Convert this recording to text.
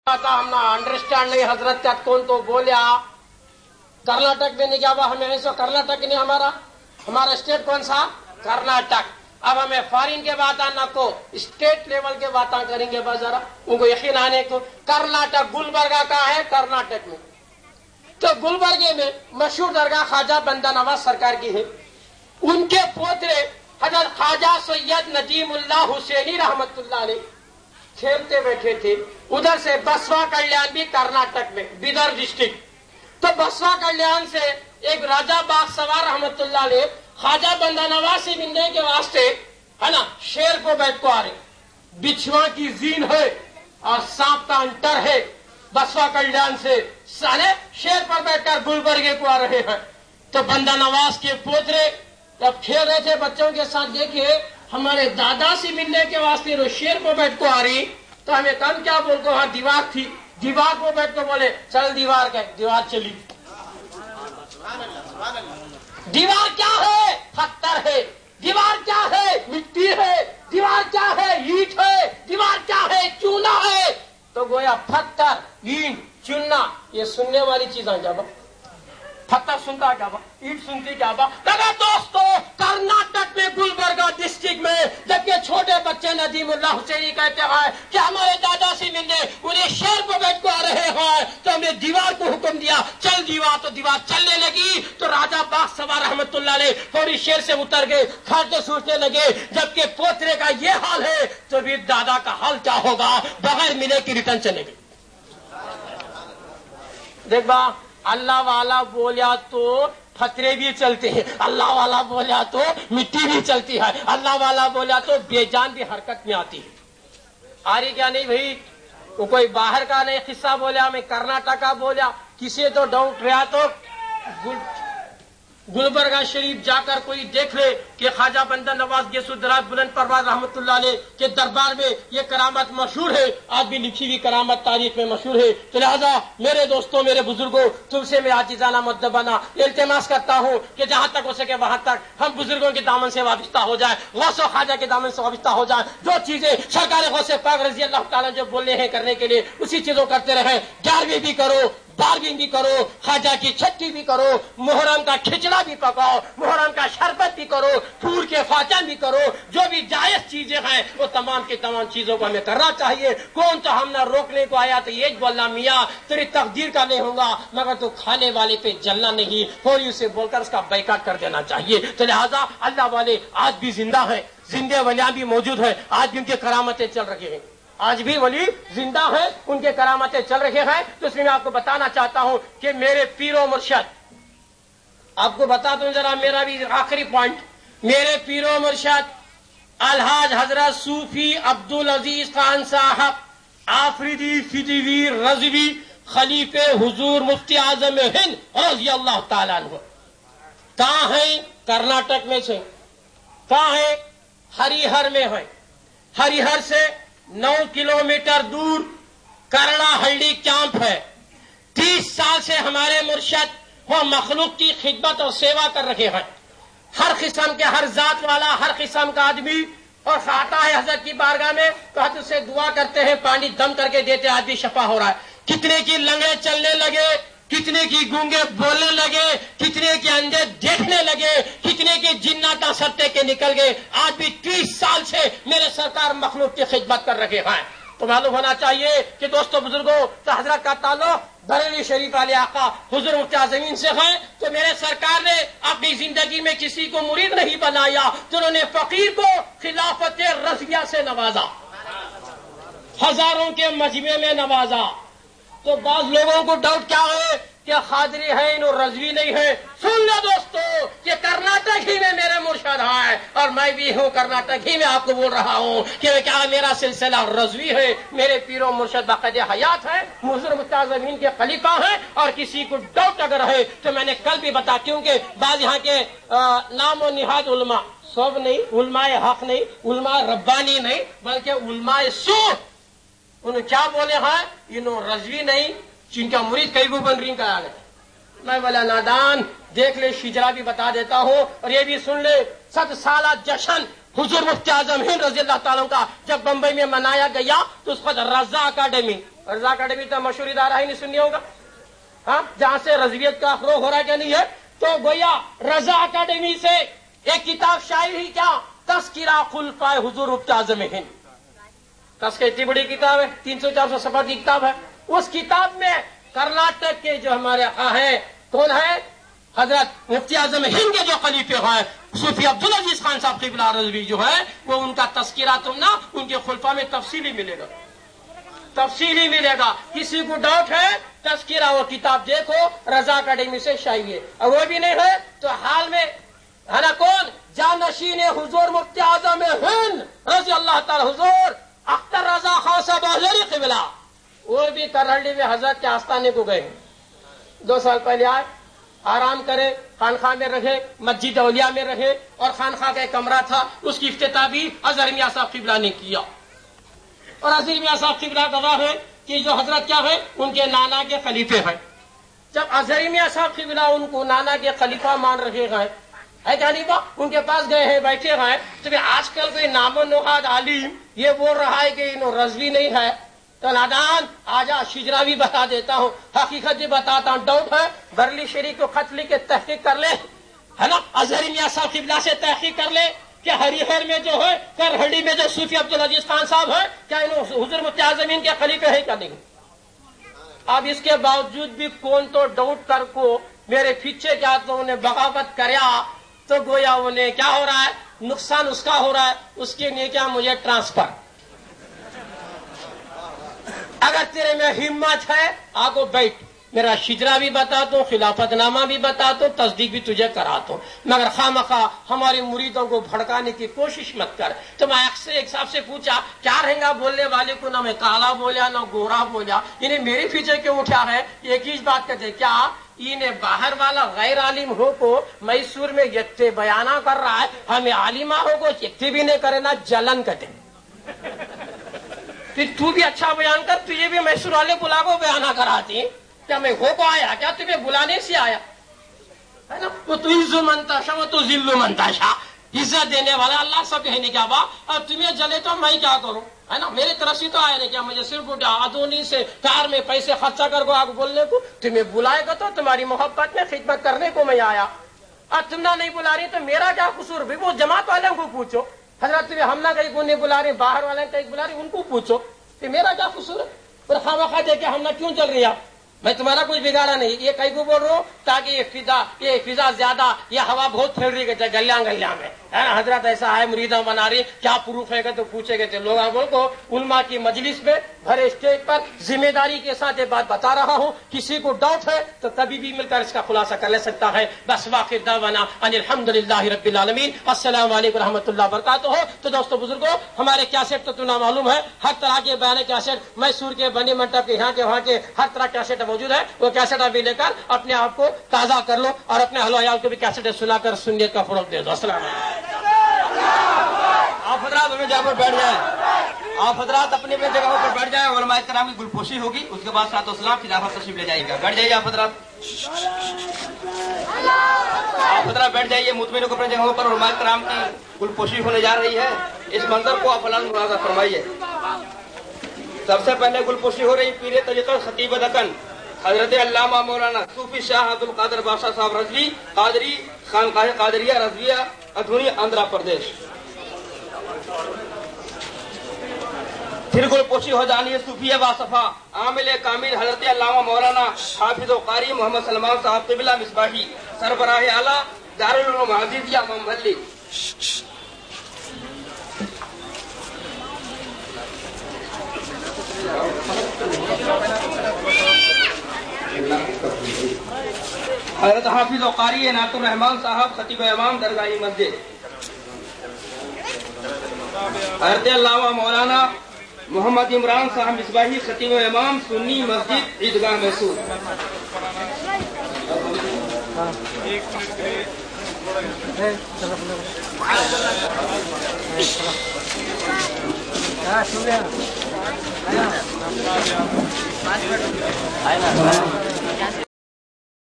हम अंडरस्टैंड नहीं हजरत का कौन तो बोलिया कर्नाटक में नहीं क्या हुआ हमें ऐसा कर्नाटक नहीं हमारा स्टेट कौन सा कर्नाटक। अब हमें फॉरिन के बात आना को स्टेट लेवल के बात करेंगे बस जरा उनको यकीन आने को। कर्नाटक गुलबर्गा का है कर्नाटक में, तो गुलबर्गे में मशहूर दरगाह ख्वाजा बंदा नवाज सरकार की है। उनके पोतरे हजरत ख्वाजा सैयद नजीमुल्लाह हुसैनी रहमतुल्लाह अलैह खेलते बैठे थे। उधर से बसवा कल्याण भी कर्नाटक में बीदर डिस्ट्रिक्ट। तो बसवा कल्याण से एक राजा बाग सवार रहमतुल्लाह अलैह ख्वाजा बंदा नवाज से मिलने के वास्ते है ना शेर को बैठ को आ रहे, बिछुआ की जीन है और सांप का अंटर है। बसवा कल्याण से सारे शेर पर बैठकर गुलबर्गे को आ रहे हैं। तो बंदा नवाज के पोतरे जब खेल रहे थे बच्चों के साथ, देखिए हमारे दादा से मिलने के वास्ते वो शेर को बैठ को आ रही। तो हमें कम क्या बोल को वहां दीवार थी, दीवार को बैठ को बोले चल दीवार के, दीवार चली। दीवार क्या है? पत्थर है। दीवार क्या है? मिट्टी है। दीवार क्या है? ईंट है। दीवार क्या है? चूना है। तो गोया पत्थर, ईंट, चूना ये सुनने वाली चीजें क्या बा? पत्थर सुनता क्या बा? ईंट सुनती क्या बा? लगा दोस्तों कर्नाटक में गुलबर्गा डिस्ट्रिक्ट में जब ये छोटे बच्चे नजीमुल्लाह हुसैनी कहते हैं कि हमारे दादा से मिलने उन्हें शेर पर बैठ को आ रहे हैं, तो हमने दीवार को हुक्म दिया चल दीवार, तो दीवार चलने लगी। तो राजा बाग सवार रहमतुल्लाह अलैह फौरी शेर से उतर गए, खाते सूझने लगे। जबकि पोतरे का ये हाल है तो भी दादा का हाल क्या होगा? बगैर मिले की रिटर्न चले गए। देख बा अल्लाह वाला बोलिया तो फतरे भी चलते हैं, अल्लाह वाला बोलिया तो मिट्टी भी चलती है, अल्लाह वाला बोलिया तो बेजान भी हरकत में आती है। आ रही क्या नहीं भाई? वो कोई बाहर का नहीं किस्सा बोलिया, मैं कर्नाटक का बोलिया। किसी तो डाउट रहा तो गुलबर्गा शरीफ जाकर कोई देख ले कि ख्वाजा बंदा नवाज गेसुद्दराज बुलंद परवाज रहमतुल्लाह अलैह के दरबार में ये करामत मशहूर है, आज भी लिखी हुई करामत तारीख में मशहूर है। तो लिहाजा मेरे दोस्तों, मेरे बुजुर्गों, तुमसे मैं आजिजाना मुद्दबाना इल्तिमास करता हूँ कि जहां तक हो सके वहां तक हम बुजुर्गों के दामन से वाबिस्ता हो जाए, गौस ख्वाजा के दामन से वाबिस्ता हो जाए। जो चीजें सरकार गौसे पाक रजी अल्लाह ताला जो बोले हैं करने के लिए उसी चीजों करते रहे। 11वीं भी करो, 12वीं भी करो, ख्वाजा की छठी भी करो, मुहर्रम का खिचड़ा भी पकाओ, मुहर्रम का शरबत भी करो, फूल के फाचा भी करो। जो भी जायज चीजें हैं वो तमाम की तमाम चीजों को हमें करना चाहिए। कौन तो हमने रोकने को आया तो ये बोलना मियाँ तेरी तकदीर का नहीं होगा मगर तो खाने वाले पे जलना नहीं, फौरी उसे बोलकर उसका बैकाट कर देना चाहिए। तो लिहाजा अल्लाह वाले आज भी जिंदा है, जिंदे वलियां भी मौजूद है, आज भी उनकी करामतें चल रही हैं, आज भी वली जिंदा है, उनके करामतें चल रहे हैं। तो इसलिए मैं आपको बताना चाहता हूं कि मेरे पीरो मुर्शद, आपको बता दूं जरा मेरा भी आखिरी पॉइंट, मेरे पीरो मुर्शद अलहाज हजरत सूफी अब्दुल अजीज खान साहब आफरीदी फिदवी रजवी खलीफे हुजूर मुफ्ती आजम हिंद रज़ी अल्लाह ताला अन्हु कहाँ है? कर्नाटक में से। कहाँ है? हरिहर में है। हरिहर से 9 किलोमीटर दूर करणाहल्ली कैंप है। 30 साल से हमारे मुर्शद वो मखलूक की खिदमत और सेवा कर रहे हैं। हर किस्म के, हर जात वाला, हर किस्म का आदमी और खाता है हजरत की बारगाह में तो हजरत से दुआ करते हैं, पानी दम करके देते, आदमी शफा हो रहा है। कितने की लंगड़े चलने लगे, कितने की गूंगे बोलने लगे, कितने के अंधे देखने लगे, कितने के जिन्नाता सत्ते के निकल गए। आज भी 30 साल से मेरे सरकार मखलूक की खिदमत कर रहे हैं। तो मालूम होना चाहिए कि दोस्तों बुजुर्गों, तो हजरत का ताल्लुक बरेली शरीफ वाले आका हुजूर मुफ्ती आज़मीन से है। तो मेरे सरकार ने अपनी जिंदगी में किसी को मुरीद नहीं बनाया, तो उन्होंने फकीर को खिलाफत रज़िया से नवाजा, हजारों के मजमे में नवाजा। तो बाज लोगों को डाउट क्या है कि खादरी है इन रजवी नहीं है। सुन लो दोस्तों कि कर्नाटक ही में मेरे मुर्शद है और मैं भी हूँ कर्नाटक ही में आपको बोल रहा हूँ कि क्या मेरा सिलसिला रजवी है। मेरे पीरो मुर्शद बाक़ायदा हयात है, हुज़ूर मुफ्ती आज़मीन के खलीफा है। और किसी को डाउट अगर है तो मैंने कल भी बता, क्योंकि बाद यहाँ के नाम और निहाद उलमा सब नहीं, उलमाए हक नहीं, उलमाए रब्बानी नहीं, बल्कि उलमाए सू। उन्होंने क्या बोले हैं? इन्हों रजवी नहीं, जिनका मुरीद कई को बन रही का आगे। मैं बोला नादान, देख ले, शिजरा भी बता देता हूँ और ये भी सुन ले। 7 साल जश्न हुजूर मुफ्ती आज़म हिंद रज़ी अल्लाह ताला का जब बम्बई में मनाया गया तो उस पर रजा अकादमी, رضا اکیڈمی تو مشہور ادارہ ہی نہیں سنی ہوگا، ہاں، جہاں سے رضویت کا فروغ ہو رہا ہے کیا نہیں ہے؟ تو گویا رضا اکیڈمی سے ایک کتاب شائع ہوئی، کیا؟ تذکرہ خلفائے حضور مفتی اعظم ہند۔ تذکرہ اتنی بڑی کتاب ہے، 300-400 صفحات کی کتاب ہے۔ اس کتاب میں کرناٹک کے جو ہمارے ہیں، کون ہے؟ حضرت مفتی اعظم ہند کے جو خلیفے ہیں صوفی عبدالعزیز خان صاحب قبلہ رضوی جو ہے، وہ ان کا تذکرہ تم نا ان کے خلفاء میں تفصیلی ملے گا، تفصیلی ملے گا۔ کسی کو ڈاؤٹ ہے تذکرہ وہ کتاب دیکھو، رضا اکیڈمی سے شائع ہے۔ اور وہ بھی نہیں ہے تو حال میں ہے نا کون؟ جانشین حضور مفتی اعظم ہند رضی اللہ تعالی حضور اختر رضا خان صاحب احلری قبلہ، وہ بھی کرہلڈی میں حضرت کے آستانے کو گئے، 2 سال پہلے آئے، آرام کرے، خانخواہ میں رہے، مسجد اولیاء میں رہے، اور خانخواہ کا ایک کمرہ تھا، اس کی افتتاح بھی اظہر میاں صاحب قبلہ نے کیا۔ اور اظہر میاں صاحب قبلہ گواہ ہے کہ جو حضرت کیا ہے ان کے نانا کے خلیفے ہیں۔ جب اظہر میاں صاحب قبلہ ان کو نانا کے خلیفہ مان رہے ہیں، ہے کیا نہیں با؟ ان کے پاس گئے ہیں، بیٹھے ہیں، تو آج کل کوئی نام و نہاد عالم یہ بول رہا ہے کہ انہوں رضوی نہیں ہے تو نادان آجا شجرا بھی بتا دیتا ہوں، حقیقت بھی بتاتا ہوں۔ ڈاؤٹ ہے برلی شریف کو خط لکھ کے تحقیق کر لے، ہے نا، اظہر میاں صاحب قبلہ سے تحقیق کر لے کہ ہریہر میں جو ہے کرہلڈی میں جو صوفی عبدالعزیز خان صاحب ہے، کیا انہوں حضور مفتی اعظم ہند کے خلیفے ہیں کیا نہیں؟ اب اس کے باوجود بھی کون تو ڈاؤٹ کر کو میرے پیچھے کیا تو انہیں بغاوت کریا، تو گویا انہیں کیا ہو رہا ہے؟ نقصان اس کا ہو رہا ہے، اس کے لیے کیا مجھے ٹرانسفر۔ اگر تیرے میں ہمت ہے آگو بیٹھ، میرا شجرا بھی بتاتا ہوں، خلافت نامہ بھی بتاتا ہوں، تصدیق بھی تجھے کراتا ہوں، مگر خواہ ہمارے مریدوں کو بھڑکانے کی کوشش مت کر۔ تو میں اکثر ایک صاحب سے پوچھا کیا رہیں گا بولنے والے کو، نہ میں کالا بولیا نہ گورا بولیا، انہیں میرے پیچھے کیوں اٹھا ہے؟ ایک ہی بات کہتے کیا انہیں باہر والا غیر عالم ہو کو میسور میں یکتے بیانہ کر رہا ہے، ہمیں عالمہ ہو کو یکتے بھی نہیں کرے نا جلن کٹے۔ تو بھی اچھا بیان کر، تجھے بھی میسور والے بلا کو بیانہ کراتی، کیا میں ہو کو آیا کیا تمہیں بلانے سے آیا؟ ہے نا، وہ تو عزو منتاشا وہ تو ذلو منتاشا، عزت دینے والا اللہ سب کہنے کیا با، اور تمہیں جلے تو میں کیا کروں؟ ہے نا، میرے طرف سے تو آیا نہیں کیا، مجھے صرف آدونی سے کار میں پیسے خرچہ کر کو آگے بولنے کو، تمہیں بلائے گا تو تمہاری محبت میں خدمت کرنے کو میں آیا، اور تم نہ نہیں بلا رہی تو میرا کیا قصور؟ بھی وہ جماعت والوں کو پوچھو، حضرت تمہیں ہم نہ کہیں کو نہیں بلا رہے، باہر والے کہیں بلا رہے، ان کو پوچھو کہ میرا کیا قصور ہے؟ اور خواہ دے کے ہم نہ کیوں چل رہی آپ؟ میں تمہارا کچھ بگاڑا نہیں، یہ کئی کو بول رہا ہوں تاکہ یہ فضا زیادہ، یہ ہوا بہت پھیل رہی ہے گلیاں گلیاں میں، ہے نا، حضرت ایسا ہے مریداں بنا رہی، کیا پروف ہے گا تو پوچھے گے تو لوگوں کو علماء کی مجلس میں بھرے اسٹیج پر ذمہ داری کے ساتھ یہ بات بتا رہا ہوں، کسی کو ڈاؤٹ ہے تو کبھی بھی مل کر اس کا خلاصہ کر لے سکتا ہے۔ بس واقع دعوانا ان الحمدللہ رب العالمین، السلام علیکم رحمۃ اللہ وبرکاتہ۔ تو دوستو بزرگوں، ہمارے کیسٹ تو تمہیں معلوم ہے، ہر طرح کے بیان کیسٹ میسور کے، بنی منٹپ کے، یہاں کے وہاں کے ہر طرح کیسٹ موجود ہے، وہ کیسٹ ابھی لے کر اپنے آپ کو تازہ کر لو اور اپنے اہل و عیال کو بھی کیسٹ سنا کر سنیت کا فروغ دے دو۔ السلام علیکم۔ آپ حضرات اپنی جگہ پر بیٹھ جائیں، آپ حضرات اپنی اپنی جگہوں پر بیٹھ جائیں، علماء کرام کی گلپوشی ہوگی، اس کے بعد ساتھ وسلام خلافت تشریف لے جائے گا۔ بیٹھ جائیے آپ حضرات، آپ حضرات بیٹھ جائیے مطمئن ہو کر اپنی جگہوں پر، علماء کرام کی گلپوشی ہونے جا رہی ہے، اس منظر کو آپ فلان ملاحظہ فرمائیے۔ سب سے پہلے گلپوشی ہو رہی پیر طریقہ خطیب دکن حضرت علامہ مولانا صوفی شاہ عبد القادر بادشاہ صاحب رضوی، قادری، خانقاہ قادریہ رضویہ، ادھوری، آندھرا پردیش۔ پھر گلپوشی ہو جانی ہے صوفیہ باصفا عامل کامل حضرت علامہ مولانا حافظ و قاری محمد سلمان صاحب قبلہ مصباحی، سربراہ اعلیٰ دارالعلوم عزیزیہ محملی۔ حضرت حافظ و قاری عنایت الرحمان صاحب خطیب امام درگاہی مسجد۔ حضرت علامہ مولانا محمد عمران صاحب مصباحی خطیب امام سنی مسجد عیدگاہ محسود۔